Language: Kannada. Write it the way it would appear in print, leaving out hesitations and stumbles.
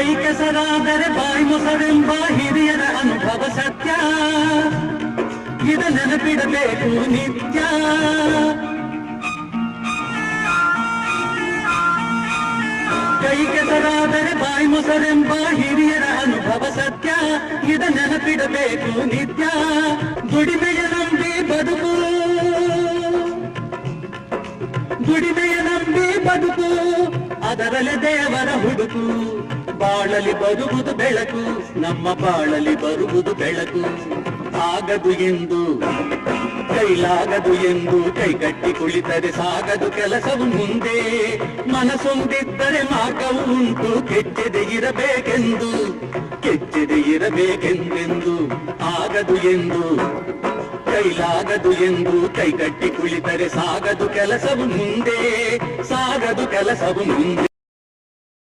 ಕೈ ಕೆಸರಾದರೆ ಬಾಯಿ ಮೊಸರೆಂಬ ಹಿರಿಯರ ಅನುಭವ ಸತ್ಯ, ಇದ ನೆನಪಿಡಬೇಕು ನಿತ್ಯ. ಕೈ ಕೆಸರಾದರೆ ಬಾಯಿ ಮೊಸರೆಂಬ ಹಿರಿಯರ ಅನುಭವ ಸತ್ಯ, ಇದ ನೆನಪಿಡಬೇಕು ನಿತ್ಯ. ದುಡಿಮೆಯ ನಂಬಿ ಬದುಕು, ದುಡಿಮೆಯ ನಂಬಿ ಬದುಕು, ಅದರಲ್ಲಿ ದೇವರ ಹುಡುಕು. ಬಾಳಲಿ ಬರುವುದು ಬೆಳಕು, ನಮ್ಮ ಬಾಳಲಿ ಬರುವುದು ಬೆಳಕು. ಆಗದು ಎಂದು ಕೈಲಾಗದು ಎಂದು ಕೈಗಟ್ಟಿ ಕುಳಿತರೆ ಸಾಗದು ಕೆಲಸವು ಮುಂದೆ. ಮನಸೊಂದಿದ್ದರೆ ಮಾರ್ಗವು ಉಂಟು, ಕೆಚ್ಚದೆ ಇರಬೇಕೆಂದು, ಕೆಚ್ಚದೆ ಇರಬೇಕೆಂದೆಂದು. ಆಗದು ಎಂದು ಕೈಲಾಗದು ಎಂದು ಕೈಗಟ್ಟಿ ಕುಳಿತರೆ ಸಾಗದು ಕೆಲಸವು ಮುಂದೆ, ಸಾಗದು ಕೆಲಸವು ಮುಂದೆ.